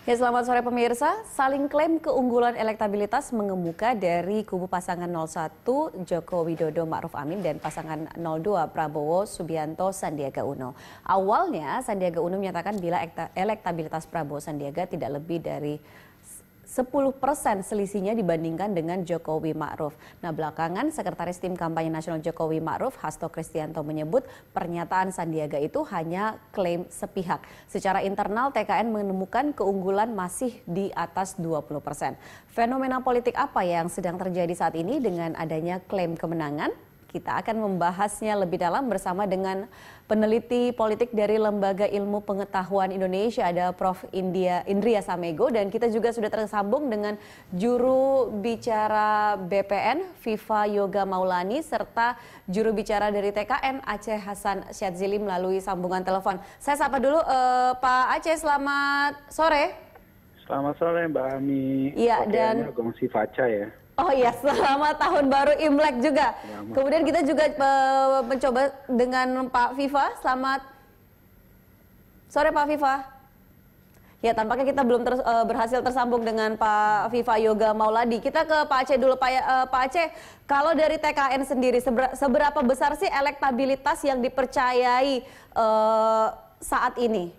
Ya, selamat sore pemirsa. Saling klaim keunggulan elektabilitas mengemuka dari kubu pasangan 01 Joko Widodo Ma'ruf Amin dan pasangan 02 Prabowo Subianto Sandiaga Uno. Awalnya Sandiaga Uno menyatakan bila elektabilitas Prabowo Sandiaga tidak lebih dari 10% selisihnya dibandingkan dengan Jokowi Ma'ruf. Nah, belakangan Sekretaris Tim Kampanye Nasional Jokowi Ma'ruf, Hasto Kristianto, menyebut pernyataan Sandiaga itu hanya klaim sepihak. Secara internal, TKN menemukan keunggulan masih di atas 20%. Fenomena politik apa yang sedang terjadi saat ini dengan adanya klaim kemenangan? Kita akan membahasnya lebih dalam bersama dengan peneliti politik dari Lembaga Ilmu Pengetahuan Indonesia, ada Prof. Indria Samego, dan kita juga sudah tersambung dengan juru bicara BPN, Viva Yoga Maulani, serta juru bicara dari TKN, Aceh Hasan Syadzili, melalui sambungan telepon. Saya sapa dulu Pak Aceh, selamat sore. Selamat sore Mbak Ami. Iya, dan Gongsi Faca ya. Oh iya, selamat tahun baru Imlek juga. Selamat. Kemudian kita juga mencoba dengan Pak Viva. Selamat sore Pak Viva. Ya, tampaknya kita belum berhasil tersambung dengan Pak Viva Yoga Mauladi. Kita ke Pak Aceh dulu. Pak Aceh, kalau dari TKN sendiri, seberapa besar sih elektabilitas yang dipercayai saat ini?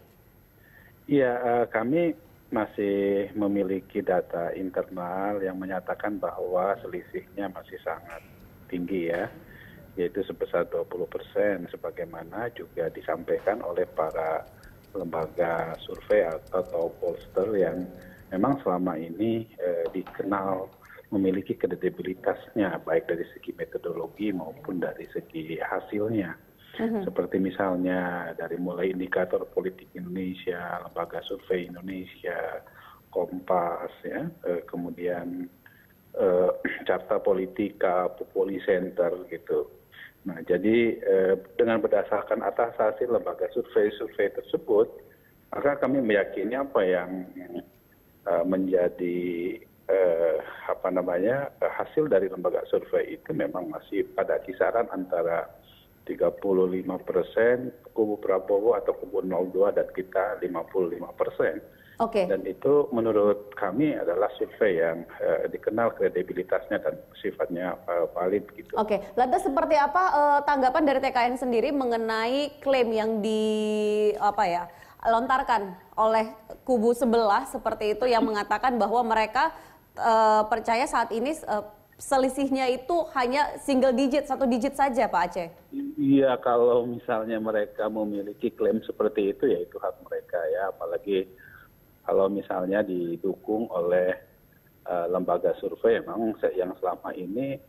Iya, kami masih memiliki data internal yang menyatakan bahwa selisihnya masih sangat tinggi ya, yaitu sebesar 20%, sebagaimana juga disampaikan oleh para lembaga survei atau pollster yang memang selama ini dikenal memiliki kredibilitasnya, baik dari segi metodologi maupun dari segi hasilnya. Seperti misalnya dari mulai indikator politik Indonesia, lembaga survei Indonesia, Kompas, ya, kemudian Carta Politika, Populi Center gitu. Nah, jadi dengan berdasarkan atas hasil lembaga survei tersebut, maka kami meyakini apa yang menjadi hasil dari lembaga survei itu memang masih pada kisaran antara 35% kubu Prabowo atau kubu 02 dan kita 55%. Oke. Dan itu menurut kami adalah survei yang dikenal kredibilitasnya dan sifatnya valid gitu. Oke, lantas seperti apa tanggapan dari TKN sendiri mengenai klaim yang lontarkan oleh kubu sebelah seperti itu, yang mengatakan bahwa mereka percaya saat ini selisihnya itu hanya single digit, 1 digit saja, Pak Aceh? Iya, kalau misalnya mereka memiliki klaim seperti itu, ya itu hak mereka ya. Apalagi kalau misalnya didukung oleh lembaga survei yang selama ini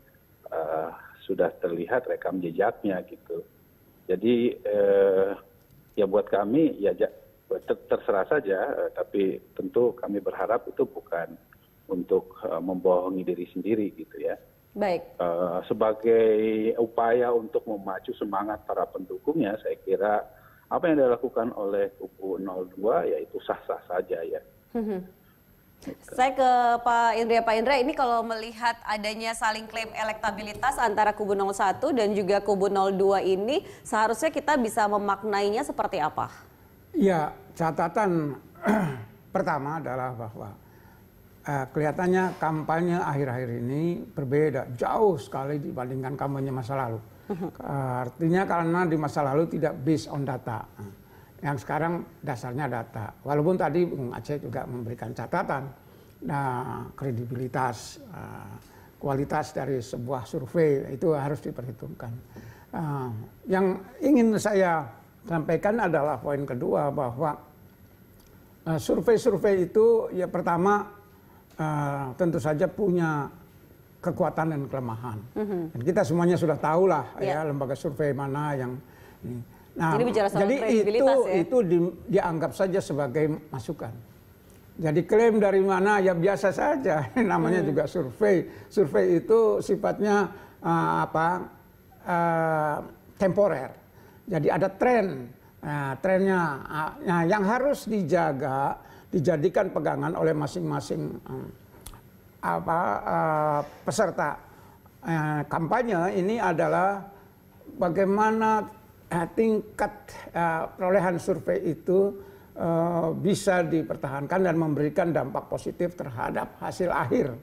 sudah terlihat rekam jejaknya gitu. Jadi ya buat kami ya terserah saja, tapi tentu kami berharap itu bukan untuk membohongi diri sendiri gitu ya. Baik. Sebagai upaya untuk memacu semangat para pendukungnya, saya kira apa yang dilakukan oleh kubu 02 yaitu sah-sah saja ya. Saya ke Pak Indria. Pak Indria, ini kalau melihat adanya saling klaim elektabilitas antara kubu 01 dan juga kubu 02 ini, seharusnya kita bisa memaknainya seperti apa? Ya, catatan pertama adalah bahwa kelihatannya kampanye akhir-akhir ini berbeda jauh sekali dibandingkan kampanye masa lalu. Artinya karena di masa lalu tidak based on data. Yang sekarang dasarnya data. Walaupun tadi Bung Aceh juga memberikan catatan, kredibilitas, kualitas dari sebuah survei itu harus diperhitungkan. Yang ingin saya sampaikan adalah poin kedua, bahwa survei-survei itu ya pertama tentu saja punya kekuatan dan kelemahan. Dan kita semuanya sudah tahu lah ya lembaga survei mana yang ini. Nah, jadi itu dianggap saja sebagai masukan. Jadi klaim dari mana ya biasa saja, namanya juga survei. Survei itu sifatnya temporer. Jadi ada tren. Nah, trennya yang harus dijadikan pegangan oleh masing-masing peserta kampanye ini adalah bagaimana tingkat perolehan survei itu bisa dipertahankan dan memberikan dampak positif terhadap hasil akhir.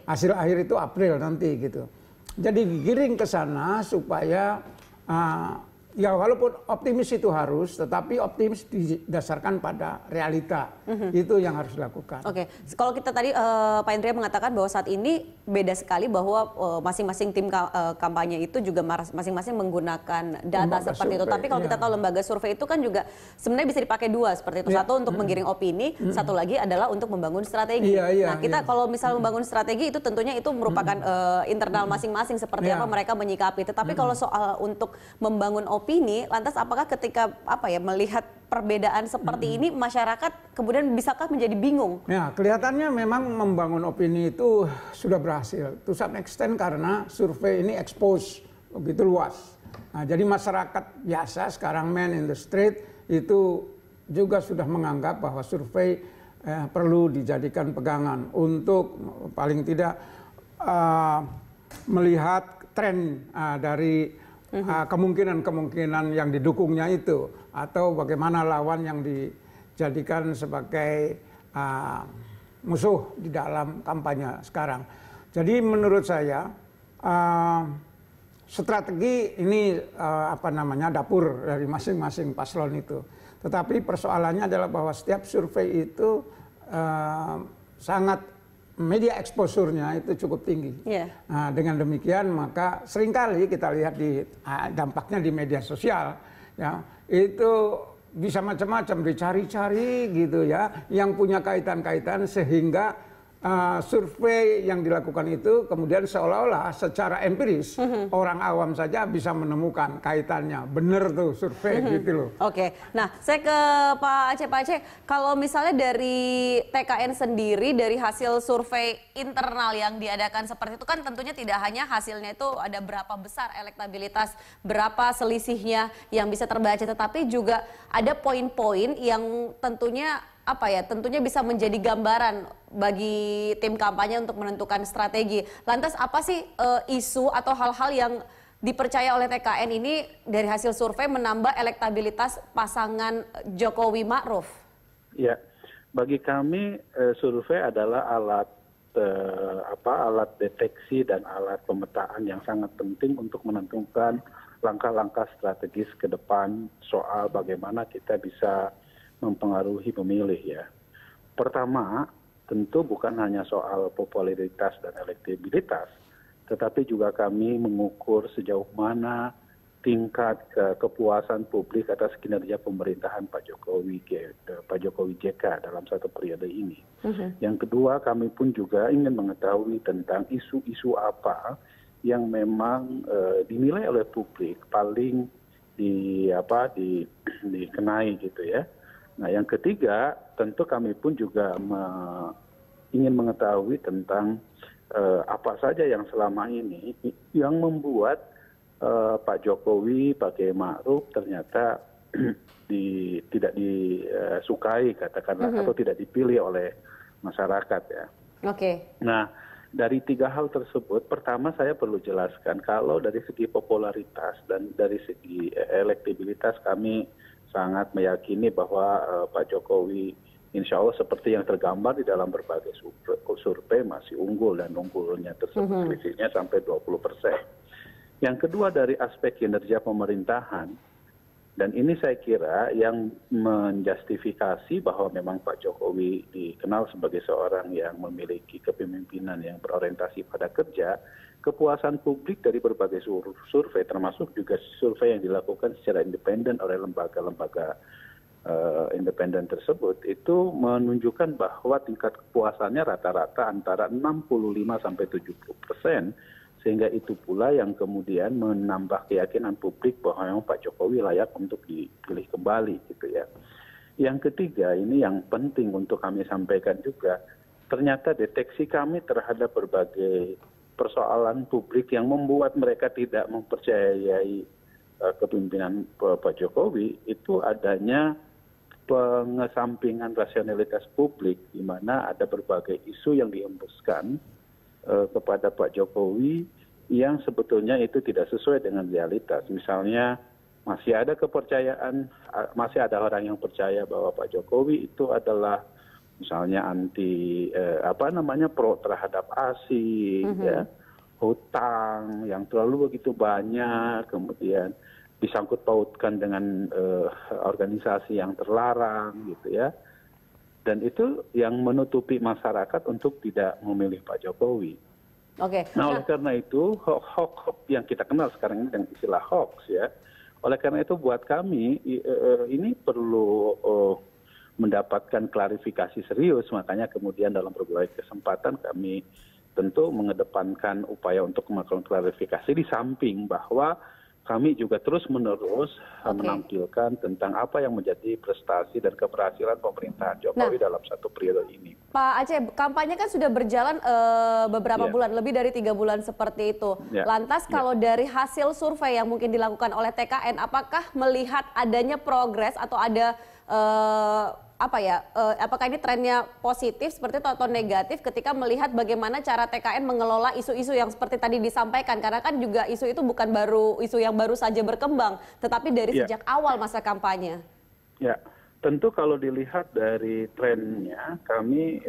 Hasil akhir itu April nanti gitu. Jadi giring ke sana supaya ya walaupun optimis itu harus, tetapi optimis didasarkan pada realita. Itu yang harus dilakukan. Kalau kita tadi Pak Indria mengatakan bahwa saat ini beda sekali bahwa masing-masing tim kampanye itu juga masing-masing menggunakan data lembaga seperti survei, itu. Tapi kalau kita tahu lembaga survei itu kan juga sebenarnya bisa dipakai dua seperti itu. Satu untuk menggiring opini, satu lagi adalah untuk membangun strategi. Nah kita kalau misal membangun strategi itu tentunya itu merupakan internal masing-masing seperti apa mereka menyikapi. Tetapi kalau soal untuk membangun opini, lantas apakah ketika melihat perbedaan seperti ini masyarakat kemudian bisakah menjadi bingung? Ya, kelihatannya memang membangun opini itu sudah berhasil. To some extent karena survei ini expose begitu luas. Nah, jadi masyarakat biasa sekarang man in the street itu juga sudah menganggap bahwa survei perlu dijadikan pegangan untuk paling tidak melihat tren dari kemungkinan-kemungkinan yang didukungnya itu, atau bagaimana lawan yang dijadikan sebagai musuh di dalam kampanye sekarang. Jadi menurut saya strategi ini dapur dari masing-masing paslon itu. Tetapi persoalannya adalah bahwa setiap survei itu sangat media exposure-nya itu cukup tinggi. Nah, dengan demikian maka seringkali kita lihat di dampaknya di media sosial, ya itu bisa macam-macam dicari-cari gitu ya, yang punya kaitan-kaitan sehingga survei yang dilakukan itu kemudian seolah-olah secara empiris orang awam saja bisa menemukan kaitannya. Bener tuh survei gitu loh. Nah saya ke Pak Aceh. Kalau misalnya dari TKN sendiri, dari hasil survei internal yang diadakan seperti itu kan tentunya tidak hanya hasilnya itu ada berapa besar elektabilitas, berapa selisihnya yang bisa terbaca, tetapi juga ada poin-poin yang tentunya tentunya bisa menjadi gambaran bagi tim kampanye untuk menentukan strategi. Lantas apa sih isu atau hal-hal yang dipercaya oleh TKN ini dari hasil survei menambah elektabilitas pasangan Jokowi Ma'ruf? Ya, bagi kami survei adalah alat deteksi dan alat pemetaan yang sangat penting untuk menentukan langkah-langkah strategis ke depan soal bagaimana kita bisa mempengaruhi pemilih ya. Pertama, tentu bukan hanya soal popularitas dan elektabilitas, tetapi juga kami mengukur sejauh mana tingkat kepuasan publik atas kinerja pemerintahan Pak Jokowi JK dalam satu periode ini. Yang kedua, kami pun juga ingin mengetahui tentang isu-isu apa yang memang dinilai oleh publik paling dikenai gitu ya. Nah, yang ketiga, tentu kami pun juga ingin mengetahui tentang apa saja yang selama ini yang membuat Pak Jokowi, Pak Kiai Ma'ruf ternyata tidak disukai katakanlah atau tidak dipilih oleh masyarakat ya. Nah, dari tiga hal tersebut, pertama saya perlu jelaskan kalau dari segi popularitas dan dari segi elektabilitas kami sangat meyakini bahwa Pak Jokowi insya Allah seperti yang tergambar di dalam berbagai survei masih unggul dan unggulnya tersebut selisihnya sampai 20%. Yang kedua dari aspek kinerja pemerintahan, dan ini saya kira yang menjustifikasi bahwa memang Pak Jokowi dikenal sebagai seorang yang memiliki kepemimpinan yang berorientasi pada kerja, kepuasan publik dari berbagai survei termasuk juga survei yang dilakukan secara independen oleh lembaga-lembaga independen tersebut itu menunjukkan bahwa tingkat kepuasannya rata-rata antara 65 sampai 70%, sehingga itu pula yang kemudian menambah keyakinan publik bahwa memang Pak Jokowi layak untuk dipilih kembali gitu ya. Yang ketiga, ini yang penting untuk kami sampaikan juga, ternyata deteksi kami terhadap berbagai persoalan publik yang membuat mereka tidak mempercayai kepemimpinan Pak Jokowi itu adanya pengesampingan rasionalitas publik, di mana ada berbagai isu yang dihembuskan kepada Pak Jokowi yang sebetulnya itu tidak sesuai dengan realitas. Misalnya masih ada kepercayaan, masih ada orang yang percaya bahwa Pak Jokowi itu adalah misalnya pro terhadap asing, ya, hutang yang terlalu begitu banyak, kemudian disangkut pautkan dengan organisasi yang terlarang, gitu ya. Dan itu yang menutupi masyarakat untuk tidak memilih Pak Jokowi. Oke. Nah, oleh karena itu hoax yang kita kenal sekarang ini dengan istilah hoax, ya. Oleh karena itu buat kami ini perlu mendapatkan klarifikasi serius, makanya kemudian dalam berbagai kesempatan kami tentu mengedepankan upaya untuk melakukan klarifikasi di samping bahwa kami juga terus-menerus menampilkan tentang apa yang menjadi prestasi dan keberhasilan pemerintahan Jokowi dalam satu periode ini. Pak Aceh, kampanye kan sudah berjalan beberapa bulan, lebih dari 3 bulan seperti itu. Lantas kalau dari hasil survei yang mungkin dilakukan oleh TKN, apakah melihat adanya progres atau ada apakah ini trennya positif seperti itu atau negatif ketika melihat bagaimana cara TKN mengelola isu-isu yang seperti tadi disampaikan, karena kan juga isu itu bukan isu yang baru saja berkembang, tetapi dari sejak awal masa kampanye. Ya, tentu kalau dilihat dari trennya, kami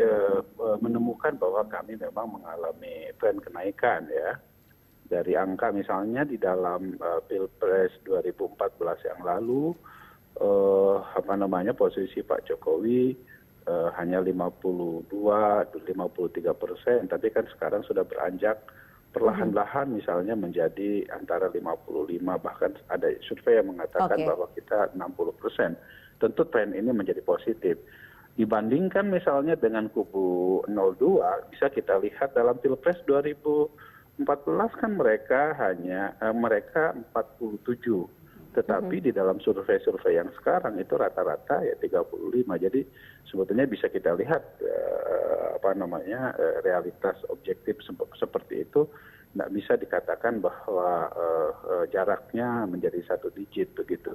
menemukan bahwa kami memang mengalami tren kenaikan, ya. Dari angka misalnya di dalam Pilpres 2014 yang lalu, posisi Pak Jokowi hanya 52-53%, tapi kan sekarang sudah beranjak perlahan-lahan misalnya menjadi antara 55, bahkan ada survei yang mengatakan bahwa kita 60%. Tentu tren ini menjadi positif. Dibandingkan misalnya dengan kubu 02, bisa kita lihat dalam Pilpres 2014 kan mereka 47. Tetapi di dalam survei-survei yang sekarang itu rata-rata ya 35. Jadi sebetulnya bisa kita lihat realitas objektif seperti itu, tidak bisa dikatakan bahwa jaraknya menjadi 1 digit begitu.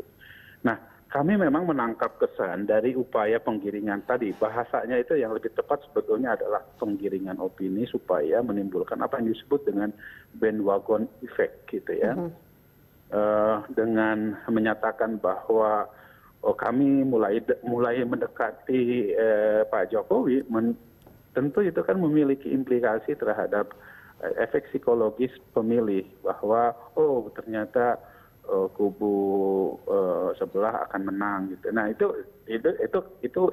Nah, kami memang menangkap kesan dari upaya penggiringan tadi. Bahasanya itu yang lebih tepat sebetulnya adalah penggiringan opini supaya menimbulkan apa yang disebut dengan bandwagon effect, gitu ya. Dengan menyatakan bahwa kami mulai mendekati Pak Jokowi, tentu itu kan memiliki implikasi terhadap efek psikologis pemilih, bahwa ternyata kubu sebelah akan menang, gitu. Nah, itu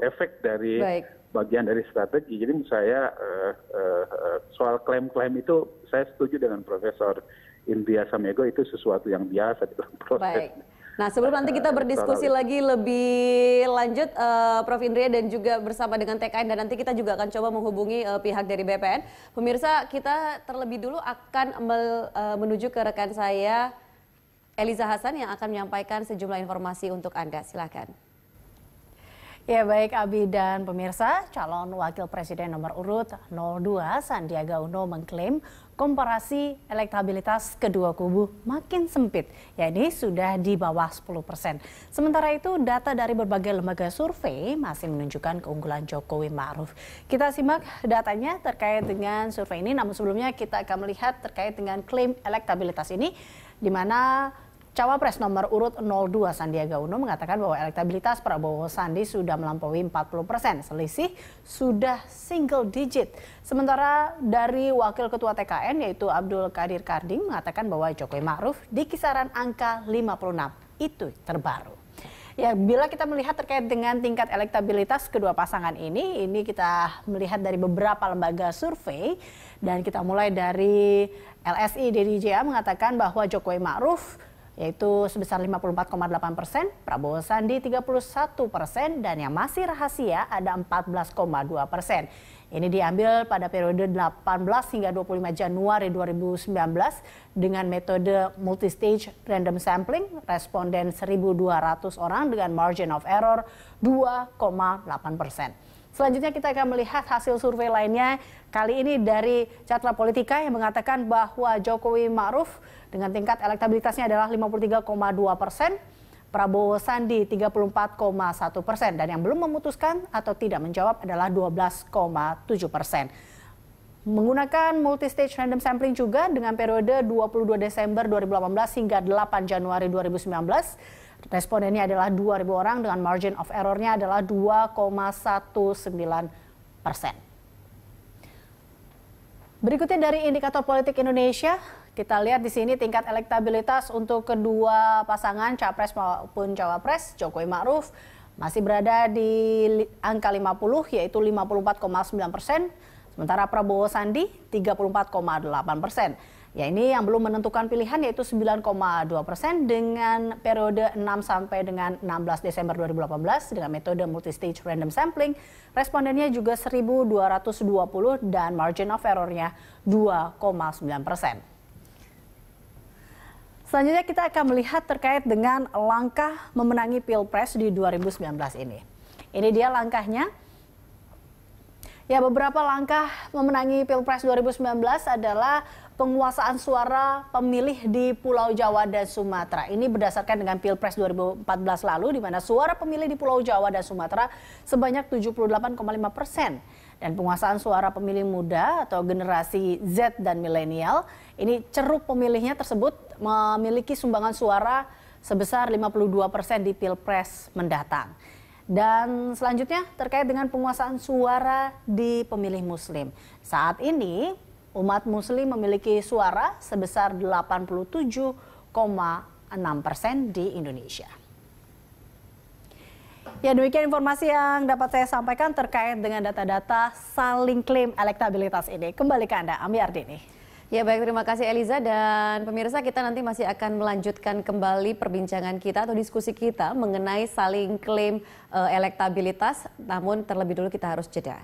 efek dari bagian dari strategi. Jadi menurut saya soal klaim-klaim itu saya setuju dengan Profesor Indria Samego, itu sesuatu yang biasa dalam proses. Baik. Nah, sebelum nanti kita berdiskusi lagi lebih lanjut, Prof. Indria dan juga bersama dengan TKN, dan nanti kita juga akan coba menghubungi pihak dari BPN. Pemirsa, kita terlebih dulu akan menuju ke rekan saya, Eliza Hasan, yang akan menyampaikan sejumlah informasi untuk Anda. Silakan. Ya, baik Abi dan pemirsa, calon wakil presiden nomor urut 02 Sandiaga Uno mengklaim komparasi elektabilitas kedua kubu makin sempit, yakni sudah di bawah 10%. Sementara itu, data dari berbagai lembaga survei masih menunjukkan keunggulan Jokowi Ma'ruf. Kita simak datanya terkait dengan survei ini, namun sebelumnya kita akan melihat terkait dengan klaim elektabilitas ini, di mana Cawapres nomor urut 02 Sandiaga Uno mengatakan bahwa elektabilitas Prabowo Sandi sudah melampaui 40%, selisih sudah single digit. Sementara dari Wakil Ketua TKN yaitu Abdul Qadir Karding mengatakan bahwa Jokowi Ma'ruf di kisaran angka 56, itu terbaru. Ya, bila kita melihat terkait dengan tingkat elektabilitas kedua pasangan ini kita melihat dari beberapa lembaga survei, dan kita mulai dari LSI DDJA mengatakan bahwa Jokowi Ma'ruf yaitu sebesar 54,8%, Prabowo Sandi 31%, dan yang masih rahasia ada 14,2%. Ini diambil pada periode 18 hingga 25 Januari 2019 dengan metode multistage random sampling, responden 1.200 orang dengan margin of error 2,8%. Selanjutnya kita akan melihat hasil survei lainnya, kali ini dari Carta Politika yang mengatakan bahwa Jokowi Ma'ruf dengan tingkat elektabilitasnya adalah 53,2%, Prabowo Sandi 34,1%, dan yang belum memutuskan atau tidak menjawab adalah 12,7%. Menggunakan multi-stage random sampling juga dengan periode 22 Desember 2018 hingga 8 Januari 2019. Respondennya adalah 2.000 orang dengan margin of error-nya adalah 2,19%. Berikutnya dari indikator politik Indonesia, kita lihat di sini tingkat elektabilitas untuk kedua pasangan Capres maupun Cawapres, Jokowi Ma'ruf, masih berada di angka 50 yaitu 54,9%. Sementara Prabowo Sandi 34,8%. Ya, ini yang belum menentukan pilihan yaitu 9,2% dengan periode 6 sampai dengan 16 Desember 2018 dengan metode multi-stage random sampling. Respondennya juga 1.220 dan margin of error-nya 2,9%. Selanjutnya kita akan melihat terkait dengan langkah memenangi Pilpres di 2019 ini. Ini dia langkahnya. Ya, beberapa langkah memenangi Pilpres 2019 adalah penguasaan suara pemilih di Pulau Jawa dan Sumatera. Ini berdasarkan dengan Pilpres 2014 lalu, di mana suara pemilih di Pulau Jawa dan Sumatera sebanyak 78,5%. Dan penguasaan suara pemilih muda atau generasi Z dan milenial, ini ceruk pemilihnya tersebut memiliki sumbangan suara sebesar 52% di Pilpres mendatang. Dan selanjutnya terkait dengan penguasaan suara di pemilih Muslim. Saat ini umat Muslim memiliki suara sebesar 87,6% di Indonesia. Ya, demikian informasi yang dapat saya sampaikan terkait dengan data-data saling klaim elektabilitas ini. Kembali ke Anda, Ami Ardini. Ya baik, terima kasih Eliza, dan pemirsa kita nanti masih akan melanjutkan kembali perbincangan kita atau diskusi kita mengenai saling klaim elektabilitas, namun terlebih dulu kita harus jeda.